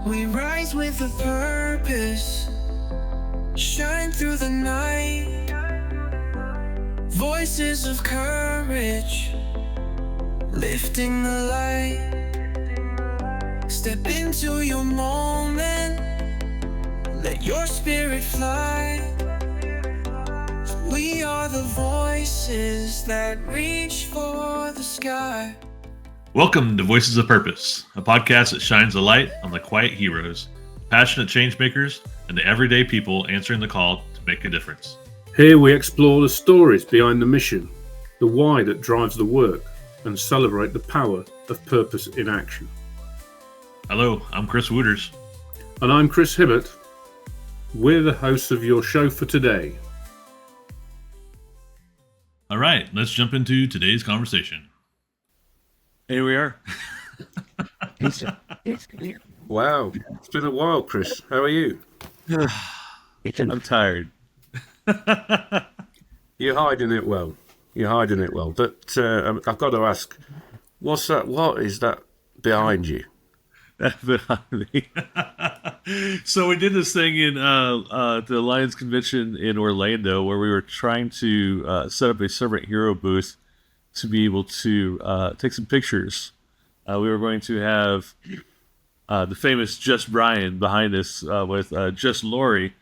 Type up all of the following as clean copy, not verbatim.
We rise with a purpose, shine through the night. Voices of courage, lifting the light. Step into your moment, let your spirit fly. We are the voices that reach for the sky. Welcome to Voices of Purpose, a podcast that shines a light on the quiet heroes, passionate change makers, and the everyday people answering the call to make a difference. Here we explore the stories behind the mission, the why that drives the work, and celebrate the power of purpose in action. Hello, I'm Chris Wooters. And I'm Chris Hibbert. We're the hosts of your show for today. All right, let's jump into today's conversation. Here we are. Wow, it's been a while, Chris. How are you? I'm tired. You're hiding it well. But I've got to ask, what is that behind you? So we did this thing in the Lions Convention in Orlando where we were trying to set up a servant hero booth to be able to take some pictures. We were going to have the famous Just Brian behind us with Just Lori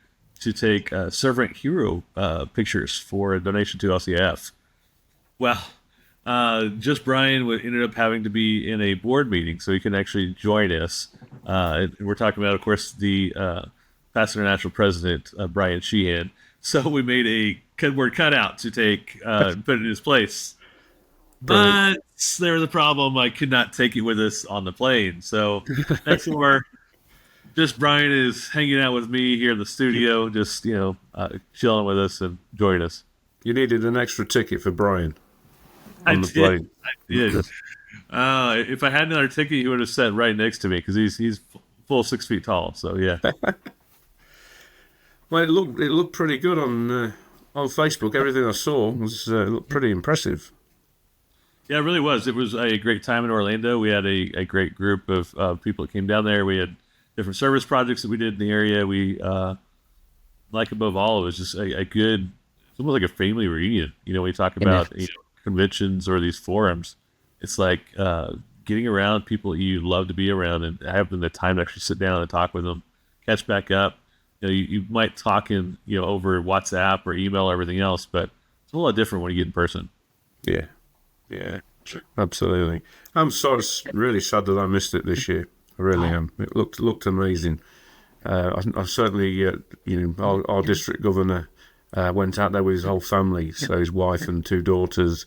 to take servant hero pictures for a donation to LCF. Well, Just Brian ended up having to be in a board meeting, so he couldn't actually join us. We're talking about, of course, the past international president, Brian Sheehan. So we made a cardboard cutout to take and put it in his place. But there was a problem. I could not take it with us on the plane. So next summer, Just Brian is hanging out with me here in the studio, just, chilling with us and joining us. You needed an extra ticket for Brian on the plane. I did. If I had another ticket, he would have sat right next to me because he's full 6 feet tall. So, yeah. Well, it looked pretty good on Facebook. Everything I saw looked pretty impressive. Yeah, it really was. It was a great time in Orlando. We had a great group of people that came down there. We had different service projects that we did in the area. We, like above all, it was just a good, it's almost like a family reunion. You know, we talk about conventions or these forums. It's like getting around people you love to be around and having the time to actually sit down and talk with them, catch back up. You might talk in, over WhatsApp or email or everything else, but it's a whole lot different when you get in person. Yeah, absolutely. I'm really sad that I missed it this year. I really am. It looked amazing. I certainly, our district governor went out there with his whole family, so his wife and 2 daughters,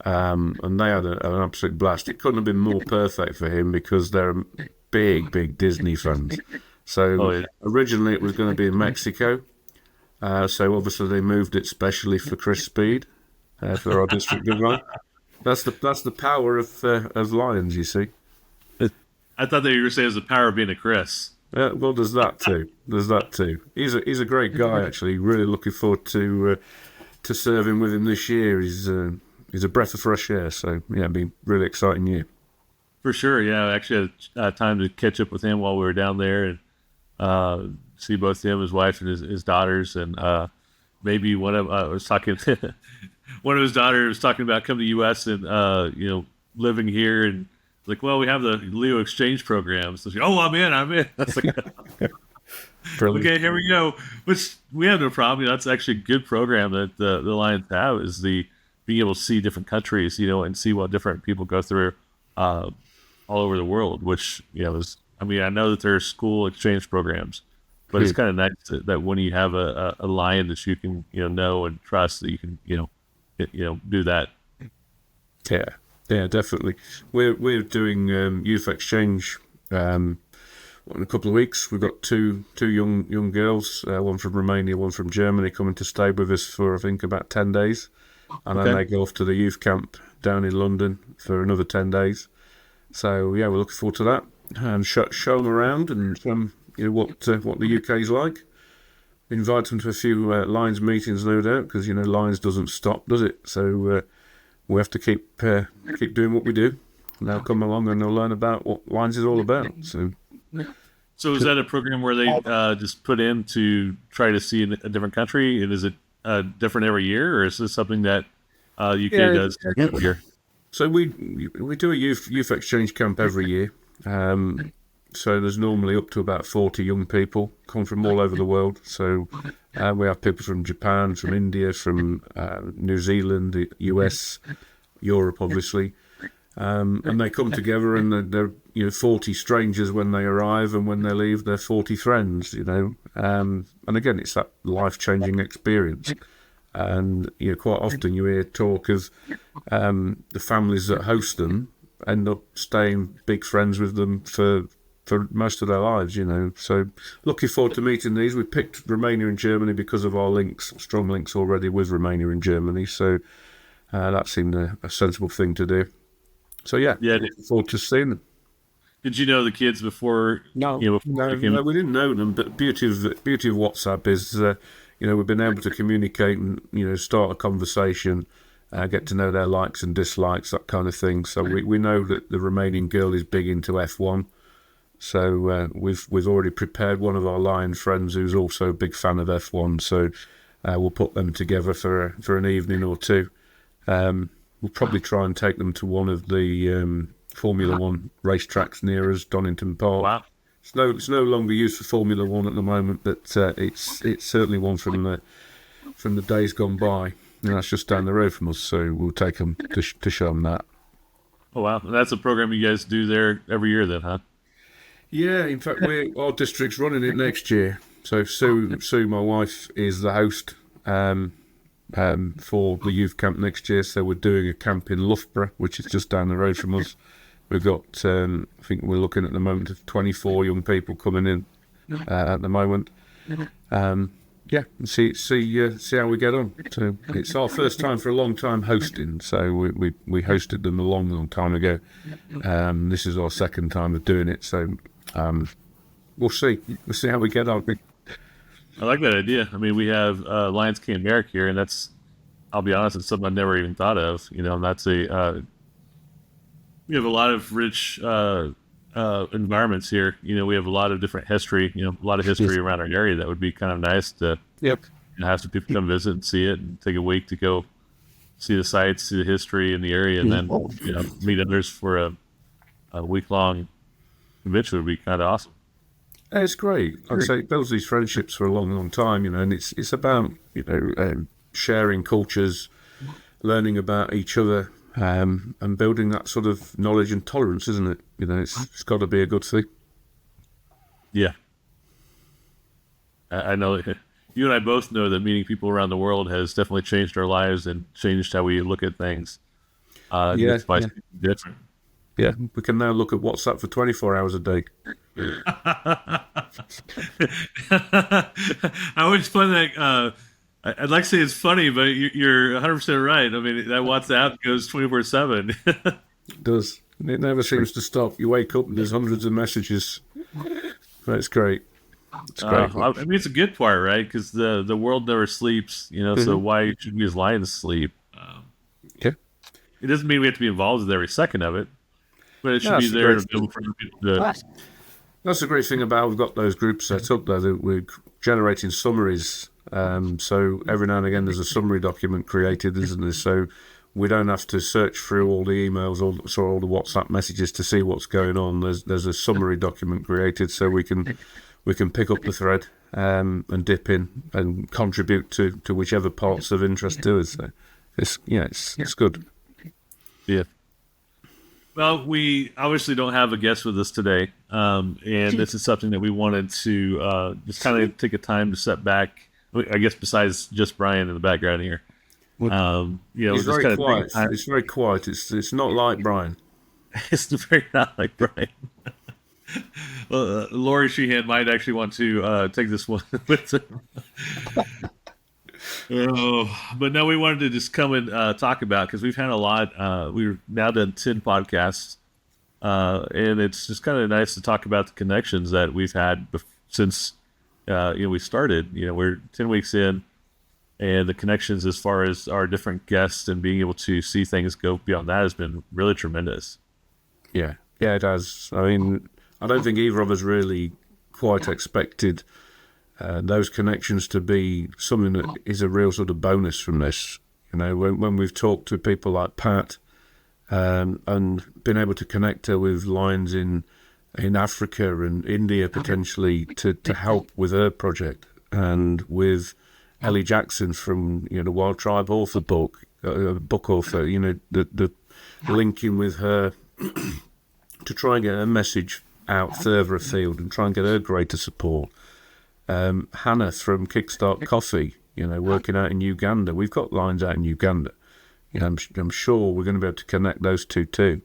and they had an absolute blast. It couldn't have been more perfect for him because they're big Disney fans. So originally it was going to be in Mexico, so obviously they moved it specially for Chris Speed, for our district governor. That's the power of Lions, you see. I thought that you were going to say it was the power of being a Chris. Well, there's that too. He's a great guy, actually. Really looking forward to serving with him this year. He's a breath of fresh air. So yeah, it'll be a really exciting year. For sure, yeah. I actually had time to catch up with him while we were down there and see both him, his wife, and his daughters, and maybe one of I was talking. One of his daughters was talking about coming to the U.S. and living here, and like, well, we have the Leo exchange program. So she, I'm in. That's like, okay, here we go. Which we have no problem. That's actually a good program that the Lions have, is the being able to see different countries, and see what different people go through all over the world. Which is, I know that there are school exchange programs, but it's kind of nice that when you have a Lion that you can know and trust, that you can do that. Yeah, definitely. We're doing youth exchange in a couple of weeks. We've got two young girls, one from Romania, one from Germany, coming to stay with us for I think about 10 days, and then they go off to the youth camp down in London for another 10 days. So yeah, we're looking forward to that and show them around and what the UK's like. invite them to a few Lions meetings, no doubt, because Lions doesn't stop, does it? So we have to keep doing what we do. And they'll come along and they'll learn about what Lions is all about. So is that a program where they just put in to try to see a different country? And is it different every year, or is this something that UK does every year? So we do a youth exchange camp every year. So there's normally up to about 40 young people come from all over the world. So we have people from Japan, from India, from New Zealand, the US, Europe, obviously. And they come together, and they're 40 strangers when they arrive, and when they leave, they're 40 friends. And again, it's that life-changing experience. And quite often you hear talk of the families that host them end up staying big friends with them for most of their lives. So looking forward to meeting these. We picked Romania and Germany because of our strong links already with Romania and Germany. So that seemed a sensible thing to do. So looking forward to seeing them. Did you know the kids before? No, we didn't know them. But the beauty of WhatsApp is, we've been able to communicate and start a conversation, get to know their likes and dislikes, that kind of thing. So we know that the Romanian girl is big into F1. So we've already prepared one of our Lion friends who's also a big fan of F1. So we'll put them together for an evening or two. We'll probably try and take them to one of the Formula One racetracks near us, Donington Park. Wow. It's no longer used for Formula One at the moment, but it's certainly one from the days gone by. And that's just down the road from us, so we'll take them to show them that. Oh wow, that's a program you guys do there every year, then, huh? Yeah, in fact, our district's running it next year. So Sue, my wife, is the host for the youth camp next year. So we're doing a camp in Loughborough, which is just down the road from us. We've got, I think we're looking at the moment of 24 young people coming in at the moment. And see how we get on. So it's our first time for a long time hosting. So we hosted them a long time ago. This is our second time of doing it. So we'll see how we get on. I like that idea. I mean, we have Lions Camp Merrick here, and I'll be honest, it's something I never even thought of. And that's we have a lot of rich environments here. We have a lot of different history, a lot of history around our area that would be kind of nice to have some people come visit and see it, and take a week to go see the sites, see the history in the area, and then meet others for a week-long convention would be kind of awesome. It's great. Like I say, it builds these friendships for a long time, and it's about sharing cultures, learning about each other, and building that sort of knowledge and tolerance, isn't it? It's got to be a good thing. Yeah, I know. You and I both know that meeting people around the world has definitely changed our lives and changed how we look at things. Different. Yeah, we can now look at WhatsApp for 24 hours a day. I always find that I'd like to say it's funny, but you're 100% right. I mean, that WhatsApp goes 24/7. It does. It never seems to stop. You wake up and there's hundreds of messages. It's great. It's great. I mean, it's a good part, right? Because the world never sleeps, so why should we as Lions sleep? It doesn't mean we have to be involved with every second of it, but it should be there to build for people to... That's the great thing about we've got those groups set up there that we're generating summaries. So every now and again there's a summary document created, isn't there? So we don't have to search through all the emails or all the WhatsApp messages to see what's going on. There's a summary document created, so we can pick up the thread and dip in and contribute to whichever parts of interest to us. So it's good. Yeah. Well, we obviously don't have a guest with us today, and this is something that we wanted to just kind of take a time to step back. I guess besides just Brian in the background here, he's just very quiet. It's very quiet. It's not like Brian. It's very not like Brian. Well, Lori Sheehan might actually want to take this one with her. But no, we wanted to just come and talk about, because we've had a lot. We've now done 10 podcasts, and it's just kind of nice to talk about the connections that we've had since we started. We're 10 weeks in, and the connections as far as our different guests and being able to see things go beyond that has been really tremendous. Yeah, yeah, it has. I mean, I don't think either of us really quite expected those connections to be something that is a real sort of bonus from this. When we've talked to people like Pat and been able to connect her with Lions in Africa and India potentially to help with her project, and with Ellie Jackson from the Wild Tribe author book author, the linking with her to try and get her message out further afield and try and get her greater support. Hannah from Kickstart Coffee, working out in Uganda. We've got lines out in Uganda. I'm sure we're going to be able to connect those two too.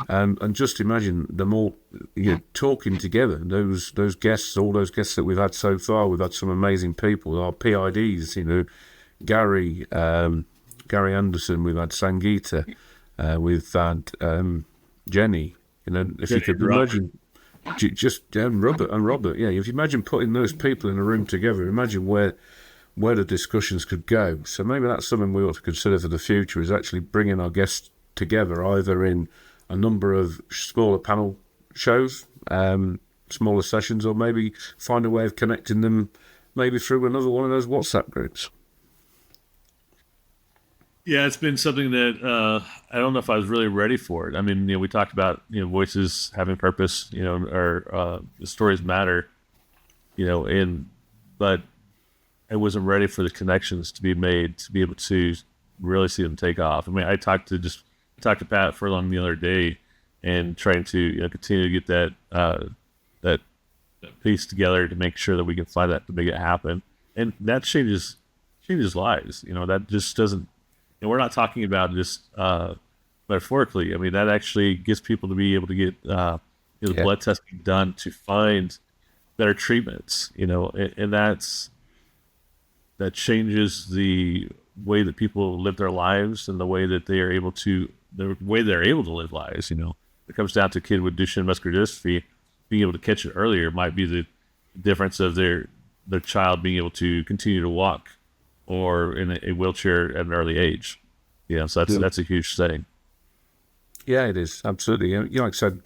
And just imagine them all talking together. Those guests, all those guests that we've had so far, we've had some amazing people. Our PIDs, Gary Anderson, we've had Sangeeta, we've had Jenny. If you could imagine, Robert, yeah. If you imagine putting those people in a room together, imagine where the discussions could go. So maybe that's something we ought to consider for the future, is actually bringing our guests together, either in a number of smaller panel shows, smaller sessions, or maybe find a way of connecting them maybe through another one of those WhatsApp groups. Yeah, it's been something that I don't know if I was really ready for it. I mean, we talked about voices having purpose, or the stories matter, but I wasn't ready for the connections to be made to be able to really see them take off. I mean, I talked to Pat Furlong the other day, and trying to continue to get that piece together to make sure that we can find that to make it happen, and that changes lives. That just doesn't. And we're not talking about just metaphorically. I mean, that actually gets people to be able to get blood testing done to find better treatments. And that changes the way that people live their lives and the way that they're able to live lives. It comes down to a kid with Duchenne muscular dystrophy being able to catch it earlier might be the difference of their child being able to continue to walk, or in a wheelchair at an early age. So that's a huge thing. Yeah, it is, absolutely. Like I said,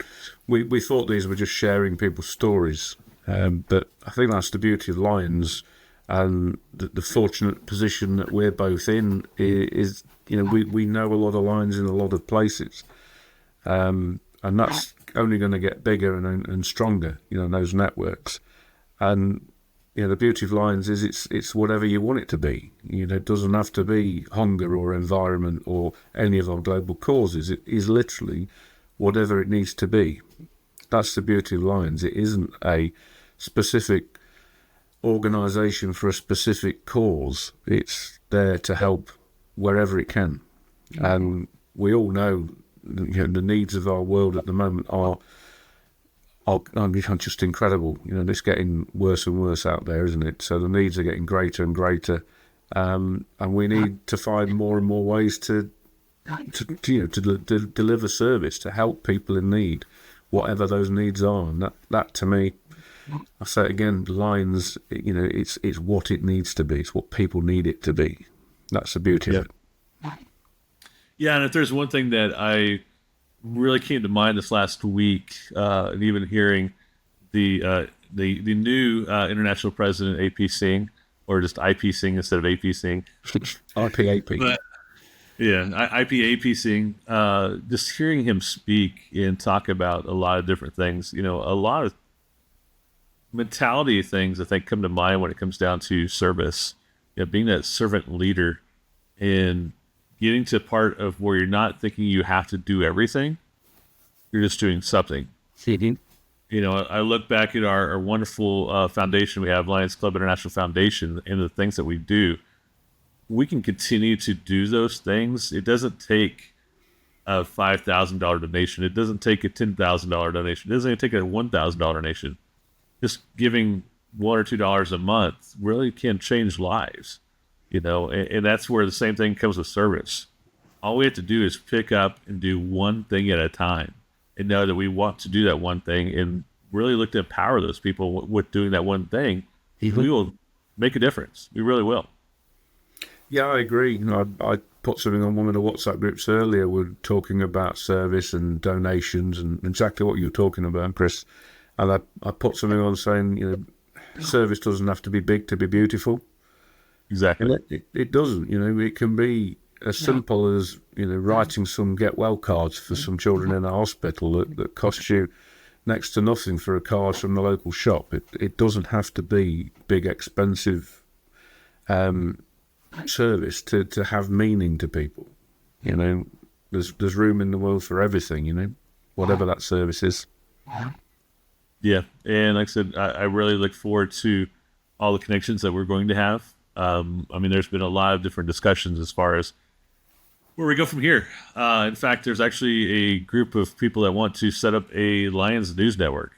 we thought these were just sharing people's stories, but I think that's the beauty of Lions, and the fortunate position that we're both in is we know a lot of Lions in a lot of places, and that's only going to get bigger and stronger, those networks. And the beauty of Lions is it's whatever you want it to be. It doesn't have to be hunger or environment or any of our global causes. It is literally whatever it needs to be. That's the beauty of Lions. It isn't a specific organisation for a specific cause. It's there to help wherever it can. And we all know the needs of our world at the moment are just incredible. It's getting worse and worse out there, isn't it? So the needs are getting greater and greater, and we need to find more and more ways to deliver service, to help people in need, whatever those needs are. And that to me, I say it again, Lions, it's what it needs to be. It's what people need it to be. That's the beauty of it. Yeah, and if there's one thing that I really came to mind this last week, and even hearing the new international president, AP Singh, or just IP Singh instead of AP Singh. IP. But, yeah, IP Singh, just hearing him speak and talk about a lot of different things, a lot of mentality things I think come to mind when it comes down to service, being that servant leader and getting to a part of where you're not thinking you have to do everything. You're just doing something. I look back at our wonderful foundation we have, Lions Club International Foundation, and the things that we do. We can continue to do those things. It doesn't take a $5,000 donation. It doesn't take a $10,000 donation. It doesn't even take a $1,000 donation. Just giving $1 or $2 a month really can change lives. And that's where the same thing comes with service. All we have to do is pick up and do one thing at a time, and know that we want to do that one thing, and really look to empower those people with doing that one thing, we will make a difference. We really will. Yeah, I agree. I put something on one of the WhatsApp groups earlier. We're talking about service and donations and exactly what you're talking about, Chris. And I put something on saying, service doesn't have to be big to be beautiful. Exactly. And it doesn't. It can be as simple as writing some get well cards for some children in a hospital that cost you next to nothing for a card from the local shop. It doesn't have to be big, expensive service to have meaning to people. There's room in the world for everything. Whatever that service is. Yeah, and like I said, I really look forward to all the connections that we're going to have. There's been a lot of different discussions as far as where we go from here. In fact, there's actually a group of people that want to set up a Lions news network,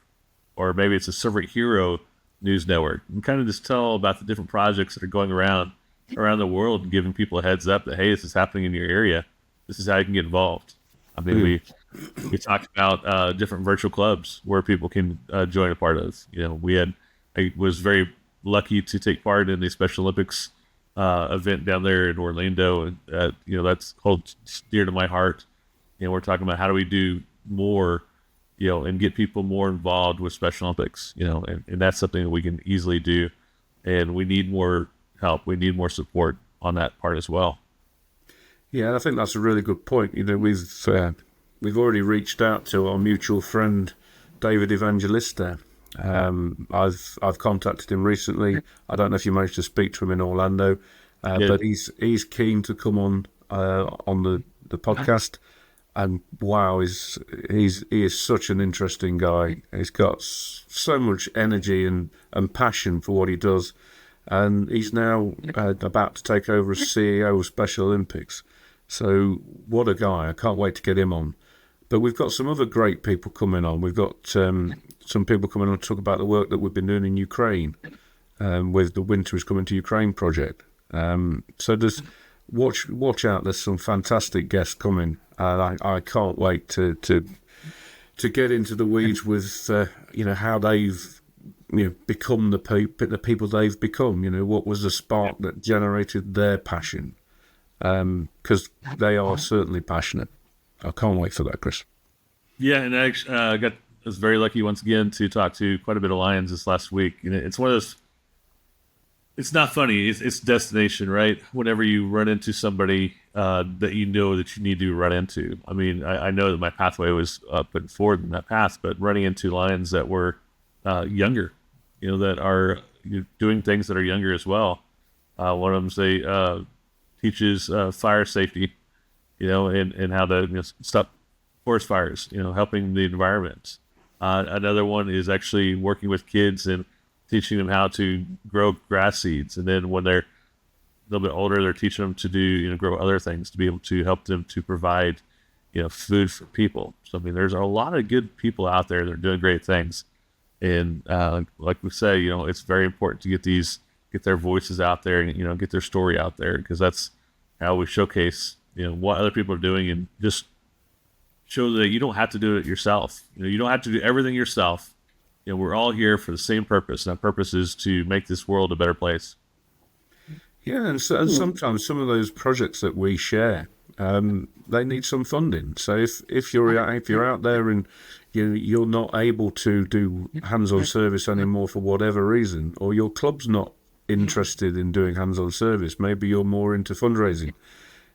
or maybe it's a Servant Hero news network, and kind of just tell about the different projects that are going around the world and giving people a heads up that, hey, this is happening in your area. This is how you can get involved. We talked about different virtual clubs where people can join a part of. I was very lucky to take part in the Special Olympics event down there in Orlando, and that's close dear to my heart. We're talking about how do we do more, and get people more involved with Special Olympics. And that's something that we can easily do, and we need more help. We need more support on that part as well. Yeah, I think that's a really good point. We've already reached out to our mutual friend David Evangelista. I've contacted him recently. I don't know if you managed to speak to him in Orlando, but he's keen to come on the podcast. And wow, he is such an interesting guy. He's got so much energy and passion for what he does, and he's now about to take over as CEO of Special Olympics. So what a guy! I can't wait to get him on. But we've got some other great people coming on. We've got some people coming on to talk about the work that we've been doing in Ukraine with the Winter is Coming to Ukraine project. So just watch out. There's some fantastic guests coming. And I can't wait to get into the weeds with how they've become the people they've become. What was the spark that generated their passion? Because they are certainly passionate. I can't wait for that, Chris. Yeah, and I was very lucky once again to talk to quite a bit of Lions this last week. It's one of those. It's not funny. It's destination, right? Whenever you run into somebody that you know that you need to run into. I know that my pathway was put forward in that path, but running into Lions that were younger, that are doing things that are younger as well. One of them teaches fire safety. And how to stop forest fires, helping the environment. Another one is actually working with kids and teaching them how to grow grass seeds. And then when they're a little bit older, they're teaching them to do, grow other things to be able to help them to provide, food for people. So, there's a lot of good people out there that are doing great things. And like we say, it's very important to get their voices out there and, get their story out there, because that's how we showcase what other people are doing, and just show that you don't have to do it yourself. You don't have to do everything yourself. We're all here for the same purpose, and that purpose is to make this world a better place. Yeah, and sometimes some of those projects that we share, they need some funding. So if you're out there and you're not able to do hands-on service anymore for whatever reason, or your club's not interested in doing hands-on service, maybe you're more into fundraising.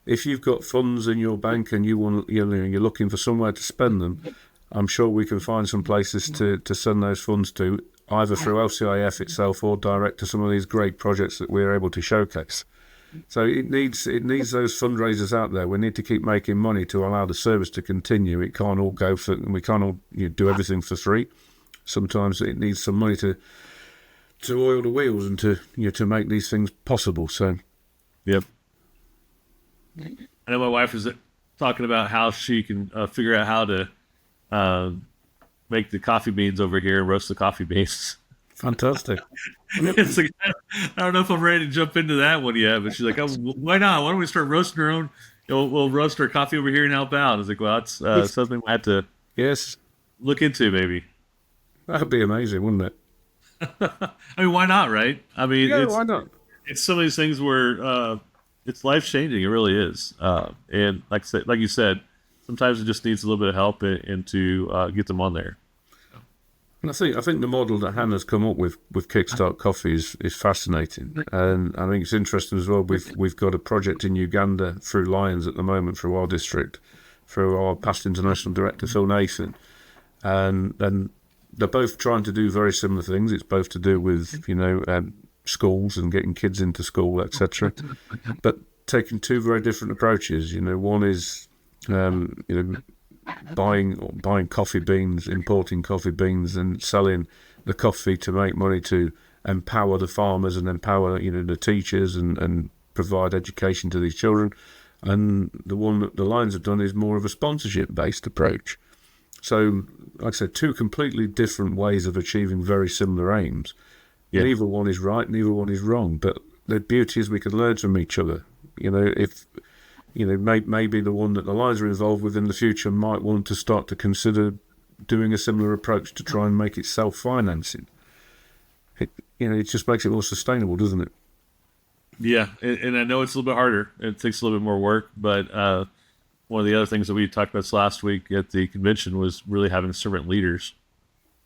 If you've got funds in your bank and you're looking for somewhere to spend them, I'm sure we can find some places to send those funds to, either through LCIF itself or direct to some of these great projects that we're able to showcase. So it needs those fundraisers out there. We need to keep making money to allow the service to continue. It can't all go for, and we can't all do everything for free. Sometimes it needs some money to oil the wheels and to make these things possible. So, yep. I know my wife is talking about how she can figure out how to make the coffee beans over here and roast the coffee beans. Fantastic. It's like, I don't know if I'm ready to jump into that one yet, but she's like, oh, why not? Why don't we start roasting our own? We'll roast our coffee over here and help out. I was like, well, that's something we had to look into, maybe. That'd be amazing, wouldn't it? I mean, why not, right? I mean, Yeah, why not? it's some of these things where it's life changing. It really is. And like you said, sometimes it just needs a little bit of help and to get them on there. And I think the model that Hannah's come up with Kickstart Coffee is fascinating, and I think it's interesting as well. We've got a project in Uganda through Lions at the moment through our district, through our past international director Phil Nathan, and they're both trying to do very similar things. It's both to do with schools and getting kids into school, etc. But taking two very different approaches. One is buying coffee beans, importing coffee beans, and selling the coffee to make money to empower the farmers and empower the teachers and provide education to these children. And the one that the Lions have done is more of a sponsorship based approach. So, like I said, two completely different ways of achieving very similar aims. Yeah. Neither one is right, neither one is wrong. But the beauty is we can learn from each other. If maybe the one that the Lions are involved with in the future might want to start to consider doing a similar approach to try and make it self-financing. It just makes it more sustainable, doesn't it? Yeah, and I know it's a little bit harder. It takes a little bit more work, but one of the other things that we talked about last week at the convention was really having servant leaders.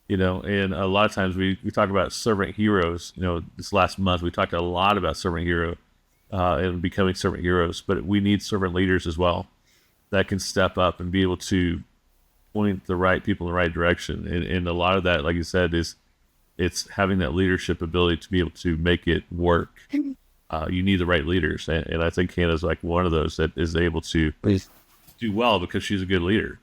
And a lot of times we talk about servant heroes. This last month we talked a lot about servant hero and becoming servant heroes, but we need servant leaders as well that can step up and be able to point the right people in the right direction. And a lot of that, like you said, it's having that leadership ability to be able to make it work. You need the right leaders, and I think Hannah's like one of those that is able to do well because she's a good leader,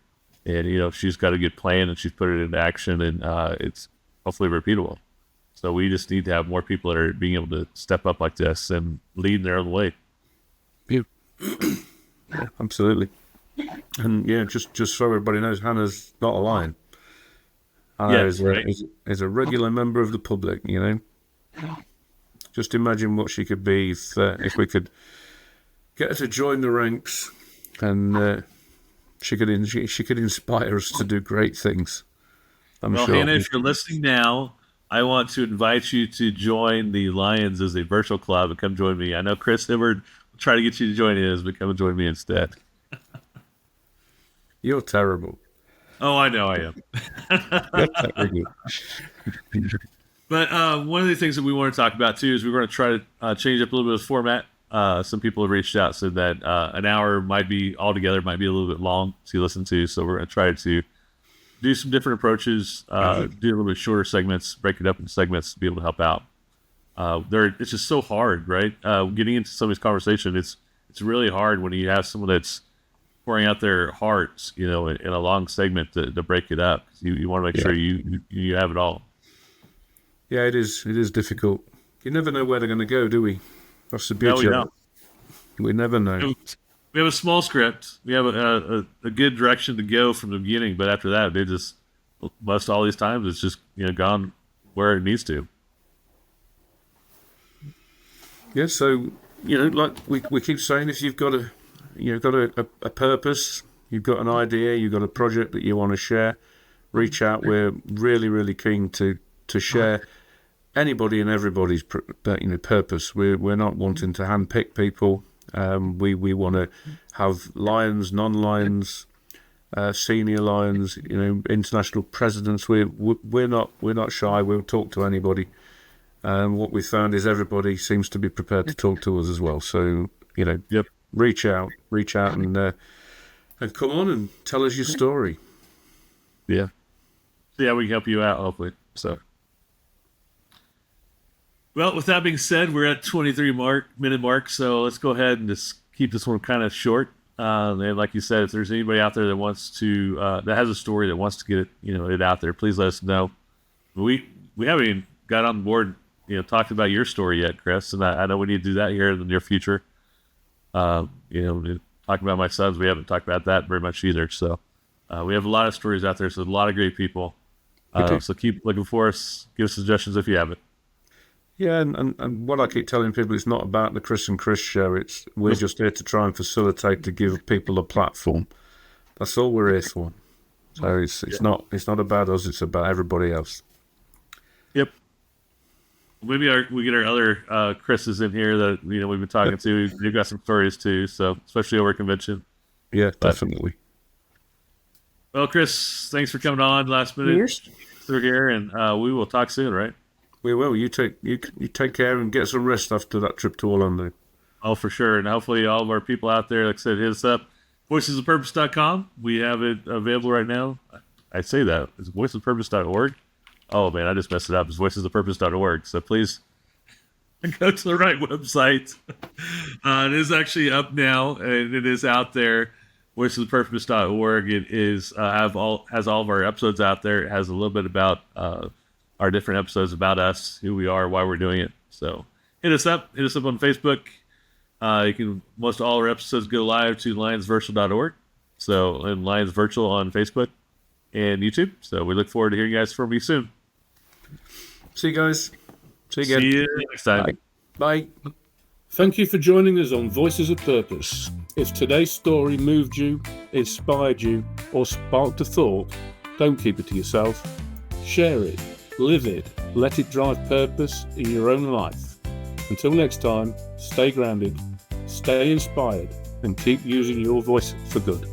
and she's got a good plan and she's put it into action, and it's hopefully repeatable. So we just need to have more people that are being able to step up like this and lead in their own way. Yeah, absolutely. And just so everybody knows, Hannah's not a lion. Hannah is a regular member of the public. Just imagine what she could be if we could get her to join the ranks, and she could inspire us to do great things. I'm sure. Hannah, if you're listening now, I want to invite you to join the Lions as a virtual club and come join me. I know Chris Hibbert will try to get you to join his, but come and join me instead. You're terrible. Oh, I know I am. But one of the things that we want to talk about too is we're going to try to change up a little bit of the format. Some people have reached out, said that an hour might be a little bit long to listen to. So we're going to try to do some different approaches, do a little bit shorter segments, break it up into segments to be able to help out. It's just so hard, right? Getting into some of these conversations, it's really hard when you have someone that's pouring out their hearts, in a long segment to break it up. You want to make sure you have it all. Yeah, it is. It is difficult. You never know where they're going to go, do we? That's the beauty of it. We never know. We have a small script. We have a good direction to go from the beginning, but after that, they just most all these times it's just gone where it needs to. Yeah, so like we keep saying, if you've got a purpose, you've got an idea, you've got a project that you want to share, reach out. We're really, really keen to share anybody and everybody's purpose. We're not wanting to handpick people. We want to have Lions, non-Lions, senior Lions, international presidents. We're not shy. We'll talk to anybody. What we found is everybody seems to be prepared to talk to us as well. So reach out and come on and tell us your story. Yeah, we can help you out hopefully. So. Well, with that being said, we're at 23-minute mark, so let's go ahead and just keep this one kind of short. And like you said, if there's anybody out there that wants to, that has a story that wants to get it out there, please let us know. We haven't even got on board, talked about your story yet, Chris, and I know we need to do that here in the near future. Talking about my sons, we haven't talked about that very much either. So we have a lot of stories out there, so a lot of great people. So keep looking for us. Give us suggestions if you have it. Yeah, and what I keep telling people, it's not about the Chris and Chris show. We're just here to try and facilitate, to give people a platform. That's all we're here for. So it's not about us. It's about everybody else. Yep. Maybe we get our other Chris's in here that we've been talking to. They've got some stories too, so especially over convention. Yeah, definitely. Well, Chris, thanks for coming on last minute through here, and we will talk soon, right? We will. You take care and get some rest after that trip to Orlando. Oh, for sure. And hopefully all of our people out there, like I said, hit us up. voicesofpurpose.com. We have it available right now. I say that. It's voicesofpurpose.org. Oh, man, I just messed it up. It's voicesofpurpose.org. So please go to the right website. It is actually up now, and it is out there. voicesofpurpose.org. It is has all of our episodes out there. It has a little bit about our different episodes, about us, who we are, why we're doing it. So hit us up. Hit us up on Facebook. You can, most of all our episodes go live to lionsvirtual.org. So, and Lions Virtual on Facebook and YouTube. So we look forward to hearing you guys from you soon. See you guys. See you again. See you next time. Bye. Thank you for joining us on Voices of Purpose. If today's story moved you, inspired you, or sparked a thought, don't keep it to yourself. Share it, live it, let it drive purpose in your own life. Until next time, stay grounded, stay inspired, and keep using your voice for good.